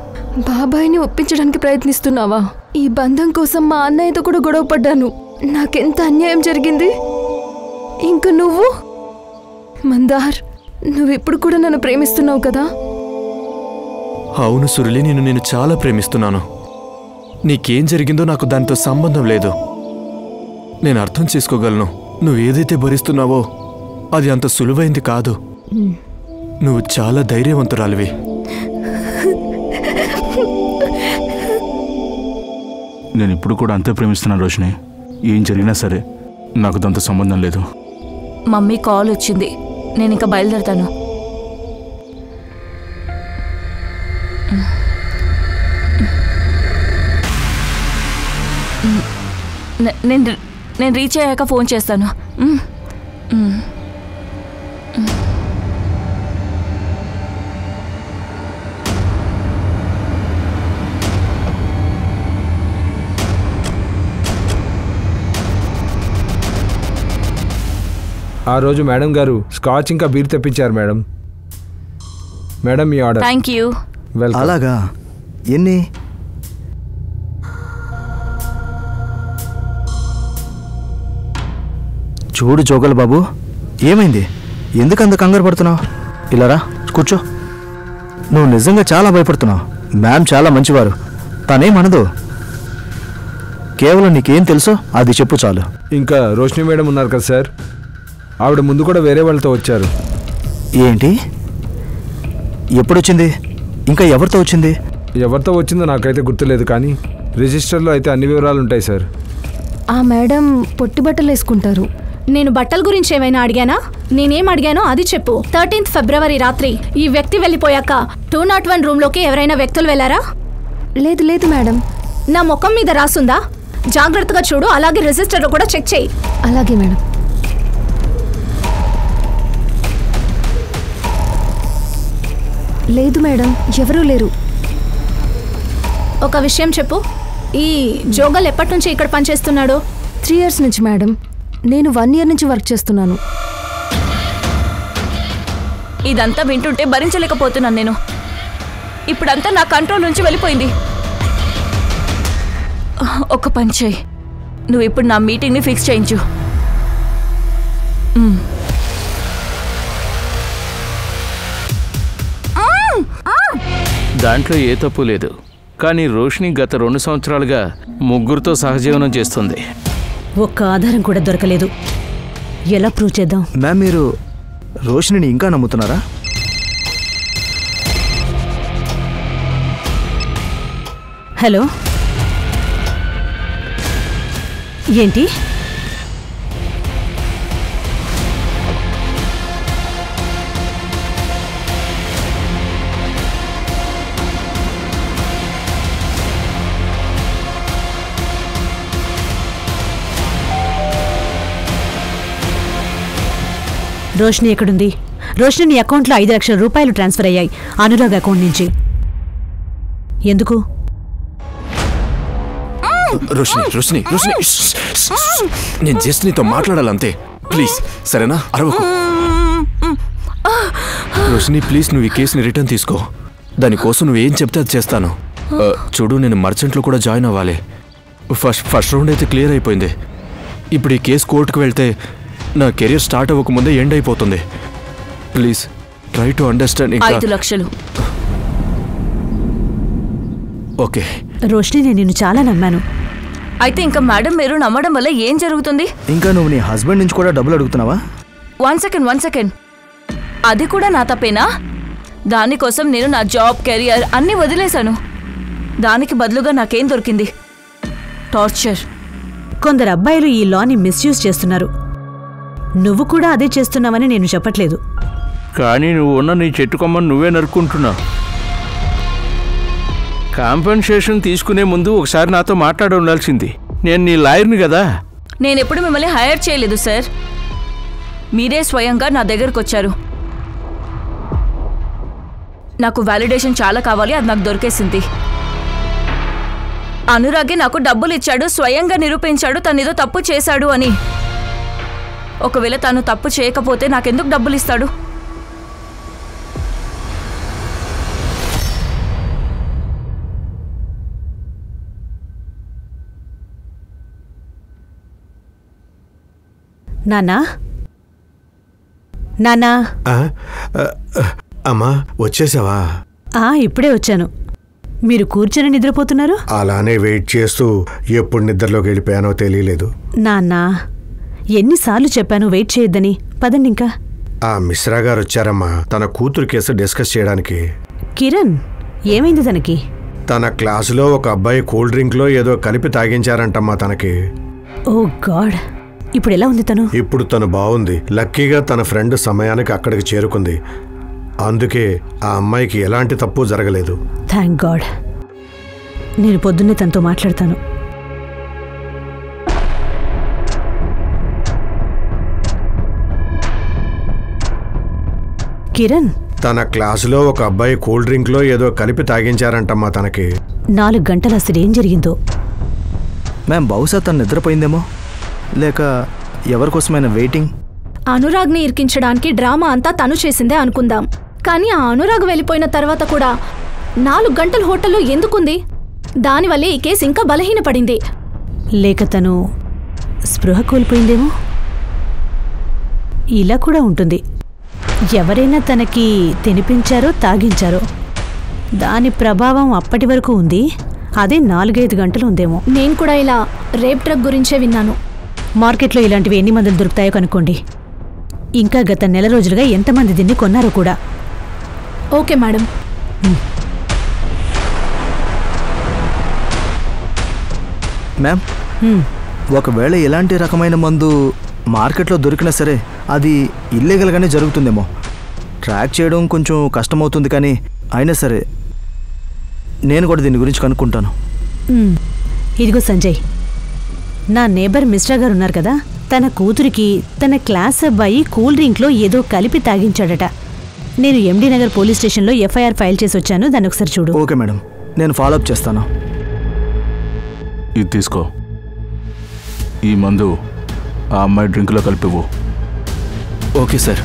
బాబాయ్ని ఒప్పించడానికి ప్రయత్నిస్తున్నావా? ఈ బంధం కోసం మా అన్నయ్యతో కూడా గొడవ పడ్డాను. నాకెంత అన్యాయం జరిగింది. ఇంక నువ్వు? మందార్, నువ్వెప్పుడు కూడా నన్ను ప్రేమిస్తున్నావు కదా? అవును సురళి, నేను చాలా ప్రేమిస్తున్నాను. నీకేం జరిగిందో నాకు దానితో సంబంధం లేదు. నేను అర్థం చేసుకోగలను. నువ్వు ఏదైతే భరిస్తున్నావో అది అంత సులువైంది కాదు. నువ్వు చాలా ధైర్యవంతురాలివి. నేను ఇప్పుడు కూడా అంతే ప్రేమిస్తున్నాను రోషిని. ఏం జరిగినా సరే నాకు దాంతో సంబంధం లేదు. మమ్మీ కాల్ వచ్చింది, నేను ఇంకా బయలుదేరుతాను. నేను రీచ్ అయ్యాక ఫోన్ చేస్తాను. ఆ రోజు మేడం గారు స్కాచ్ ఇంకా బీర్ తెప్పించారు మేడం. మేడం మీ ఆర్డర్. Thank you. వెల్కమ్. అలాగా? ఎన్ని? చూడు జోగల్ బాబు, ఏమైంది? ఎందుకు అంత కంగారు పడుతున్నావు? ఇలా రా, కూర్చో. నువ్వు నిజంగా చాలా భయపడుతున్నావు. మ్యామ్ చాలా మంచివారు, తనేమనదు. కేవలం నీకేం తెలుసో అది చెప్పు చాలు. ఇంకా రోషిని మేడం ఉన్నారు కదా సార్, ఆవిడ ముందు కూడా వేరే వాళ్ళతో వచ్చారు. ఏంటి? ఎప్పుడొచ్చింది? ఇంకా ఎవరితో వచ్చింది? ఎవరితో వచ్చిందో నాకైతే గుర్తులేదు, కానీ రిజిస్టర్లో అయితే అన్ని వివరాలు ఉంటాయి సార్. ఆ మేడం పొట్టి బట్టలు వేసుకుంటారు. నేను బట్టల గురించి ఏమైనా అడిగానా? నేనేం అడిగానో అది చెప్పు. 13th ఫిబ్రవరి రాత్రి ఈ వ్యక్తి వెళ్ళిపోయాక 201 రూమ్లోకి ఎవరైనా వ్యక్తులు వెళ్ళారా? లేదు లేదు మేడం. నా ముఖం మీద రాసుందా? జాగ్రత్తగా చూడు, అలాగే రిజిస్టర్లో కూడా చెక్ చేయి. అలాగే మేడం. లేదు మేడం, ఎవరూ లేరు. ఒక విషయం చెప్పు, ఈ జోగల్ ఎప్పటి నుంచి ఇక్కడ పనిచేస్తున్నాడు? 3 years నుంచి మేడం. నేను 1 year నుంచి వర్క్ చేస్తున్నాను. ఇదంతా వింటుంటే భరించలేకపోతున్నాను నేను. ఇప్పుడంతా నా కంట్రోల్ నుంచి వెళ్ళిపోయింది. ఒక పని చేయి, నువ్వు ఇప్పుడు నా మీటింగ్ని ఫిక్స్ చేయించు. దాంట్లో ఏ తప్పు లేదు. కానీ రోషిని గత 2 సంవత్సరాలుగా ముగ్గురితో సహజీవనం చేస్తుంది. ఒక్క ఆధారం కూడా దొరకలేదు. ఎలా ప్రూవ్ చేద్దాం? మ్యామ్, మీరు రోషిని ఇంకా నమ్ముతున్నారా? హలో, ఏంటి? రోషిని ఎక్కడుంది? రోషిని నీ అకౌంట్లో 5 లక్షల రూపాయలు ట్రాన్స్ఫర్ అయ్యాయి అనురాగ్ అకౌంట్ నుంచి. ఎందుకు? రోషిని రోషిని రోషిని, నేను జస్ట్ నీతో మాట్లాడాలంతే. ప్లీజ్, సరేనా? అరవకు. రోషిని ప్లీజ్, నువ్వు ఈ కేసుని రిటర్న్ తీసుకో. దానికోసం నువ్వేం చెప్తే అది చేస్తాను. చూడు, నేను మర్చెంట్లో కూడా జాయిన్ అవ్వాలి. ఫస్ట్ రౌండ్ అయితే క్లియర్ అయిపోయింది. ఇప్పుడు ఈ కేసు కోర్టుకు వెళ్తే నా కెరీర్ స్టార్ట్ అవ్వకముందే ఎండ్ అయిపోతుంది. Please try to understand. 5 లక్షలు. ఓకే రోషిని, నేను నిన్ను చాలా నమ్మాను. అయితే ఇంకా మేడం మీరు నమ్మడం వల్ల ఏం జరుగుతుంది? ఇంకా నువ్వు నీ హస్బెండ్ నుంచి కూడా డబ్బులు అడుగుతున్నావా? 1 సెకండ్. అది కూడా నా తప్పేనా? దానికోసం నేను నా జాబ్, కెరియర్ అన్నీ వదిలేశాను. దానికి బదులుగా నాకేం దొరికింది? టార్చర్. కొందరు అబ్బాయిలు ఈ లాని మిస్యూజ్ చేస్తున్నారు. నువ్వు కూడా అదే చేస్తున్నావని నేను చెప్పట్లేదు. కానీ నువ్వు ఉన్న నీ చెట్టు కొమ్మని నువ్వే నరుక్కుంటున్నావు. కాంపెన్సేషన్ తీసుకునే ముందు ఒకసారి నాతో మాట్లాడి ఉండాల్సింది. నేను నీ లాయర్ని కదా. నేనెప్పుడు మిమ్మల్ని హైర్ చేయలేదు సార్. మీరే స్వయంగా నా దగ్గరకు వచ్చారు. నాకు వ్యాలిడేషన్ చాలా కావాలి, అది నాకు దొరికేసింది. అనురాగే నాకు డబ్బులు ఇచ్చాడు, స్వయంగా నిరూపించాడు తనేదో తప్పు చేశాడు అని. ఒకవేళ తను తప్పు చేయకపోతే నాకెందుకు డబ్బులు ఇస్తాడు? నాన్నా నాన్నా అమ్మా వచ్చేసావా? ఇప్పుడే వచ్చాను. మీరు కూర్చొని నిద్రపోతున్నారు? అలానే వెయిట్ చేస్తూ ఎప్పుడు నిద్రలోకి వెళ్ళిపోయానో తెలియలేదు. నాన్నా ఎన్నిసార్లు చెప్పాను వెయిట్ చేయొద్దని. పదండి ఇంకా. ఆ మిశ్రా గారు వచ్చారమ్మా, తన కూతురు కేసు డిస్కస్ చేయడానికి. కిరణ్ ఏమైంది తనకి? తన క్లాసులో ఒక అబ్బాయి కూల్ డ్రింక్లో ఏదో కలిపి తాగించారంటమ్మా తనకి. ఓ గాడ్, ఇప్పుడు ఎలా ఉంది తను? ఇప్పుడు తను బాగుంది. లక్కీగా తన ఫ్రెండ్ సమయానికి అక్కడికి చేరుకుంది. అందుకే ఆ అమ్మాయికి ఎలాంటి తప్పు జరగలేదు. Thank God. నేను పొద్దున్నే తనతో మాట్లాడతాను. కిరణ్, తన క్లాసులో ఒక అబ్బాయి కూల్ డ్రింక్లో ఏదో కలిపి తాగించారంటమ్మా తనకి. 4 గంటలు అసలు ఏం జరిగిందో? మ్యామ్, బహుశా తను నిద్రపోయిందేమో, లేక ఎవరికోసమైనా వెయిటింగ్. అనురాగ్ని ఇరికించడానికి డ్రామా అంతా తను చేసిందే అనుకుందాం. కానీ ఆ అనురాగ్ వెళ్ళిపోయిన తర్వాత కూడా 4 గంటలు హోటల్లో ఎందుకుంది? దానివల్లే ఈ కేసు ఇంకా బలహీనపడింది. లేక తను స్పృహ కోల్పోయిందేమో. ఇలా కూడా ఉంటుంది. ఎవరైనా తనకి తినిపించారో తాగించారో, దాని ప్రభావం అప్పటి వరకు ఉంది. అదే 4-5 గంటలు ఉందేమో. నేను కూడా ఇలా రేప్ డ్రగ్ గురించే విన్నాను. మార్కెట్లో ఇలాంటివి ఎన్ని మందులు దొరుకుతాయో కనుక్కోండి. ఇంకా గత నెల రోజులుగా ఎంతమంది దీన్ని కొన్నారో కూడా. Okay madam. మ్యామ్, ఒకవేళ ఎలాంటి రకమైన మందు మార్కెట్లో దొరికినా సరే అది ఇల్లీగల్గానే జరుగుతుందేమో. ట్రాక్ చేయడం కొంచెం కష్టమవుతుంది, కానీ అయినా సరే నేను కూడా దీని గురించి కనుక్కుంటాను. ఇదిగో సంజయ్, నా నేబర్ మిశ్రా గారు ఉన్నారు కదా, తన కూతురికి తన క్లాస్ అబ్బాయి కూల్ డ్రింక్లో ఏదో కలిపి తాగించాడట. నేను ఎండి నగర్ పోలీస్ స్టేషన్లో ఎఫ్ఐఆర్ ఫైల్ చేసి వచ్చాను. దాన్ని ఒకసారి చూడు. ఓకే మేడం, నేను ఫాలోఅప్ చేస్తాను. ఇది తీసుకో. ఈ మందు ఆ అమ్మాయి డ్రింక్లో కలిపివ్వు. Okay sir.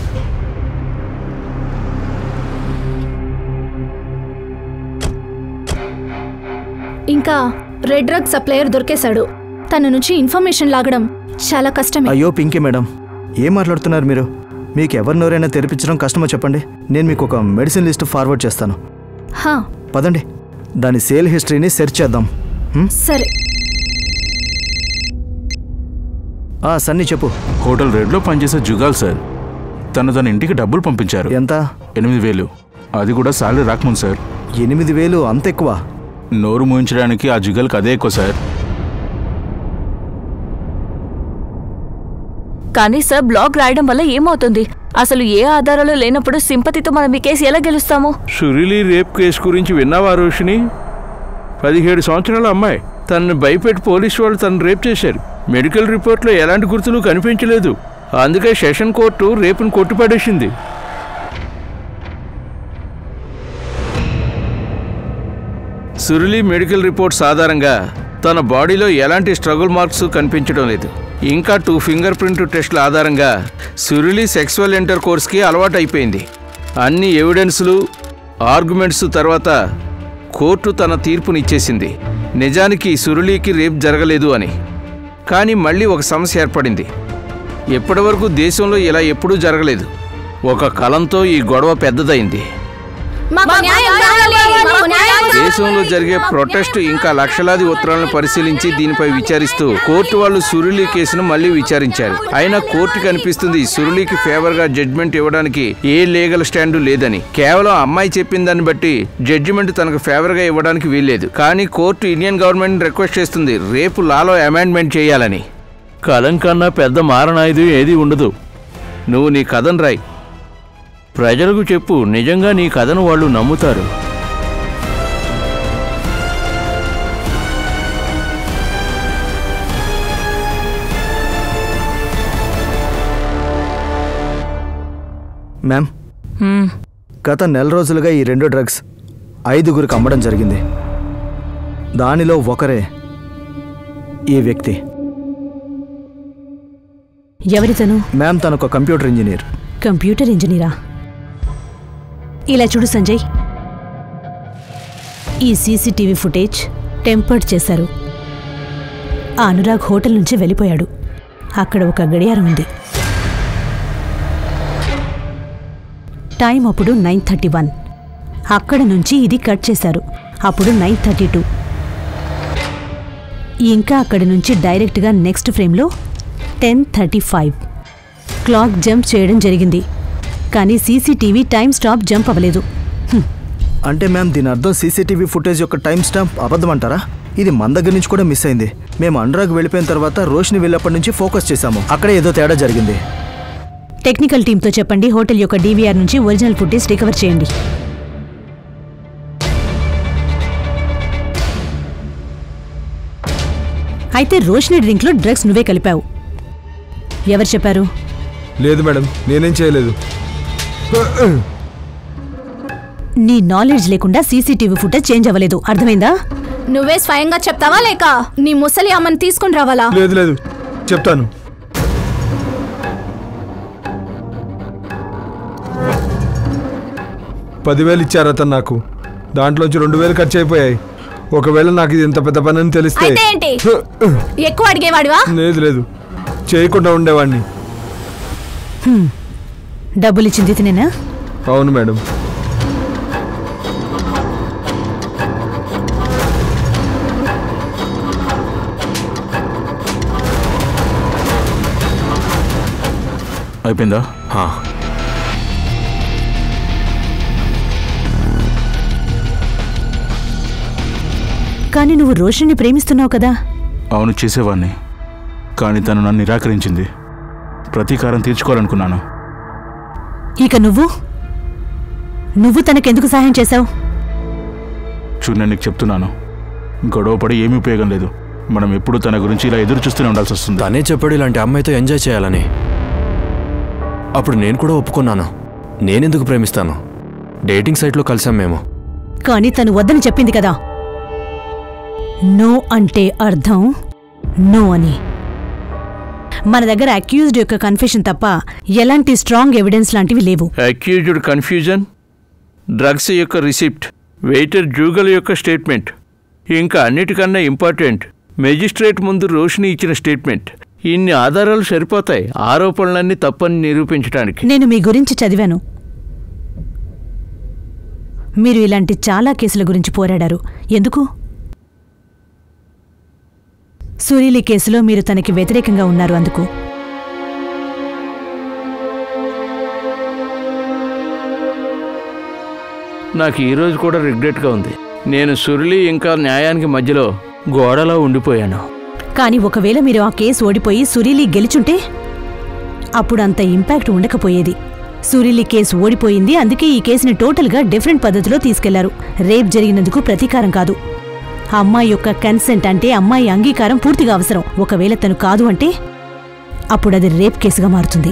ఇంకా రెడ్ డ్రగ్ సప్లయర్ దొరికేశాడు. తన నుంచి ఇన్ఫర్మేషన్ లాగడం చాలా కష్టమే. అయ్యో పింకీ మేడం, ఏం మాట్లాడుతున్నారు మీరు? మీకు ఎవరినెవరైనా తెరిపించడం కష్టమో చెప్పండి. నేను మీకు ఒక మెడిసిన్ లిస్ట్ ఫార్వర్డ్ చేస్తాను. పదండి, దాని సేల్ హిస్టరీని సెర్చ్ చేద్దాం. సరే. సన్నీ చెప్పు. హోటల్ రెడ్లో పనిచేసే జుగాల్ సార్, తన ఇంటికి డబ్బులు పంపించారు. ఎంత? 8,000. అది కూడా సాలరీ రాకముందు సార్. 8,000 అంత ఎక్కువ? నోరు మూయించడానికి ఆ జుగాల్కి అదే ఎక్కువ సార్. కానీ సార్, బ్లాగ్ రాయడం వల్ల ఏమవుతుంది? అసలు ఏ ఆధారాలు లేనప్పుడు సింపతితో మనం ఈ కేసు ఎలా గెలుస్తాము? సురిలి రేప్ కేసు గురించి విన్నావా రోషిని? 17 సంవత్సరాల అమ్మాయి. తనని భయపెట్టి పోలీసు వాళ్ళు తనను రేప్ చేశారు. మెడికల్ రిపోర్ట్లో ఎలాంటి గుర్తులు కనిపించలేదు. అందుకే సెషన్ కోర్టు రేపును కొట్టిపడేసింది. సురిలి మెడికల్ రిపోర్ట్స్ ఆధారంగా తన బాడీలో ఎలాంటి స్ట్రగుల్ మార్క్స్ కనిపించడం లేదు. ఇంకా 2 ఫింగర్ ప్రింట్ టెస్టుల ఆధారంగా సురిలి సెక్సువల్ ఇంటర్ కోర్స్కి అలవాటు అయిపోయింది. అన్ని ఎవిడెన్స్లు, ఆర్గ్యుమెంట్స్ తర్వాత కోర్టు తన తీర్పునిచ్చేసింది. నిజానికి సురిలికి రేప్ జరగలేదు అని. కానీ మళ్ళీ ఒక సమస్య ఏర్పడింది. ఎప్పటివరకు దేశంలో ఇలా ఎప్పుడూ జరగలేదు. ఒక కలంతో ఈ గొడవ పెద్దదైంది. దేశంలో జరిగే ప్రొటెస్ట్ ఇంకా లక్షలాది ఉత్తరాలను పరిశీలించి దీనిపై విచారిస్తూ కోర్టు వాళ్ళు సురిలి కేసును మళ్లీ విచారించారు. అయినా కోర్టుకి అనిపిస్తుంది సురిలికి ఫేవర్ గా జడ్జిమెంట్ ఇవ్వడానికి ఏ లీగల్ స్టాండు లేదని. కేవలం అమ్మాయి చెప్పిన దాన్ని బట్టి జడ్జిమెంట్ తనకు ఫేవర్ గా ఇవ్వడానికి వీల్లేదు. కానీ కోర్టు ఇండియన్ గవర్నమెంట్ రిక్వెస్ట్ చేస్తుంది రేపు లాలో అమెండ్మెంట్ చేయాలని. కలం కన్నా పెద్ద మారణాయుధం ఏది ఉండదు. నువ్వు నీ కథను రాయి, ప్రజలకు చెప్పు. నిజంగా నీ కథను వాళ్ళు నమ్ముతారు. మ్యామ్, గత నెల రోజులుగా ఈ 2 డ్రగ్స్ 5గురికి అమ్మడం జరిగింది. దానిలో ఒకరే ఈ వ్యక్తి. ఎవరితను? మ్యామ్, తనొక కంప్యూటర్ ఇంజనీర్. కంప్యూటర్ ఇంజనీరా? ఇలా చూడు సంజయ్, ఈ సీసీటీవీ ఫుటేజ్ టెంపర్డ్ చేశారు. ఆ అనురాగ్ హోటల్ నుంచి వెళ్ళిపోయాడు. అక్కడ ఒక గడియారం ఉంది. టైం అప్పుడు 9:31. అక్కడ నుంచి ఇది కట్ చేశారు. అప్పుడు 9:32. ఇంకా అక్కడి నుంచి డైరెక్ట్గా నెక్స్ట్ ఫ్రేమ్లో 10:35 క్లాక్ జంప్ చేయడం జరిగింది. కానీ సీసీటీవీ టైం స్టాప్ జంప్ అవ్వలేదు. అంటే మ్యామ్, దీని అర్థం సీసీటీవీ ఫుటేజ్ యొక్క టైం స్టాంప్ అబద్ధం అంటారా? ఇది మన దగ్గర నుంచి కూడా మిస్ అయింది. మేము అనురాగ్ వెళ్ళిపోయిన తర్వాత రోషిని వెళ్ళప్పటి నుంచి ఫోకస్ చేశాము. అక్కడే ఏదో తేడా జరిగింది. టెక్నికల్ టీంతో చెప్పండి, హోటల్ యొక్క డీవీఆర్ నుంచి ఒరిజినల్ ఫుటేజ్ రికవర్ చేయండి. అయితే రోషిని డ్రింక్లో డ్రగ్స్ నువ్వే కలిపావు. ఎవరు చెప్పారు? లేదు మేడం, నేనేం చేయలేదు. నీ నాలెడ్జ్ లేకుండా సీసీటీవీ ఫుటేజ్ చేంజ్ అవ్వలేదు, అర్థమైందా? నువ్వే స్వయంగా చెప్తావా లేక నీ ముసలి అమ్మని తీసుకుని రావాలా? లేదు లేదు, చెప్తాను. $10,000 ఇచ్చారు అతను నాకు. దాంట్లోంచి 2,000 ఖర్చు అయిపోయాయి. ఒకవేళ నాకు ఇది ఇంత పెద్ద పని అని తెలిస్తే అయితే ఏంటి? ఎక్కువ అడిగేవాడివా? లేదు లేదు, చేయకుండా ఉండేవాడిని. డబ్బులు ఇచ్చింది తినేనా? అవును మేడం. అయిపోయిందా? కానీ నువ్వు రోషిని ప్రేమిస్తున్నావు కదా? అవును, చేసేవాడిని. కానీ తను నన్ను నిరాకరించింది. ప్రతీకారం తీర్చుకోవాలనుకున్నాను. ఇక నువ్వు తనకెందుకు సహాయం చేశావు? చూడు, నేను నీకు చెప్తున్నాను, గొడవపడి ఏమీ ఉపయోగం లేదు. మనం ఎప్పుడు తన గురించి ఇలా ఎదురు చూస్తూనే ఉండాల్సి వస్తుంది. తనే చెప్పాడు ఇలాంటి అమ్మాయితో ఎంజాయ్ చేయాలని. అప్పుడు నేను కూడా ఒప్పుకున్నాను. నేనెందుకు ప్రేమిస్తాను? డేటింగ్ సైట్లో కలిసాం మేము. కానీ తను వద్దని చెప్పింది కదా. నో అంటే అర్థం నో అని. మన దగ్గర అక్యూజ్డ్ యొక్క కన్ఫెషన్ తప్ప ఎలాంటి స్ట్రాంగ్ ఎవిడెన్స్ లాంటివి లేవు. అక్యూజ్డ్ కన్ఫ్యూజన్, డ్రగ్స్ యొక్క రిసిప్ట్, వెయిటర్ జూగల్ యొక్క స్టేట్మెంట్, ఇంకా అన్నిటికన్నా ఇంపార్టెంట్ మెజిస్ట్రేట్ ముందు రోషిని ఇచ్చిన స్టేట్మెంట్. ఇన్ని ఆధారాలు సరిపోతాయి ఆరోపణలన్నీ తప్పని నిరూపించడానికి. నేను మీ గురించి చదివాను. మీరు ఇలాంటి చాలా కేసుల గురించి పోరాడారు. ఎందుకు? సురీలి కేసులో మీరు తనకి వ్యతిరేకంగా ఉన్నారు, అందుకు. నాకు ఈరోజు కూడా రిగ్రెట్గా ఉంది. నేను సురిలి ఇంకా న్యాయానికి మధ్యలో గోడలో ఉండిపోయాను. కానీ ఒకవేళ మీరు ఆ కేసు ఓడిపోయి సురీలి గెలిచుంటే అప్పుడు అంత ఇంపాక్ట్ ఉండకపోయేది. సురీలి కేసు ఓడిపోయింది, అందుకే ఈ కేసుని టోటల్గా డిఫరెంట్ పద్ధతిలో తీసుకెళ్లారు. రేప్ జరిగినందుకు ప్రతీకారం కాదు. అమ్మాయి యొక్క కన్సెంట్ అంటే అమ్మాయి అంగీకారం పూర్తిగా అవసరం. ఒకవేళ తను కాదు అంటే అప్పుడు అది రేప్ కేసుగా మారుతుంది.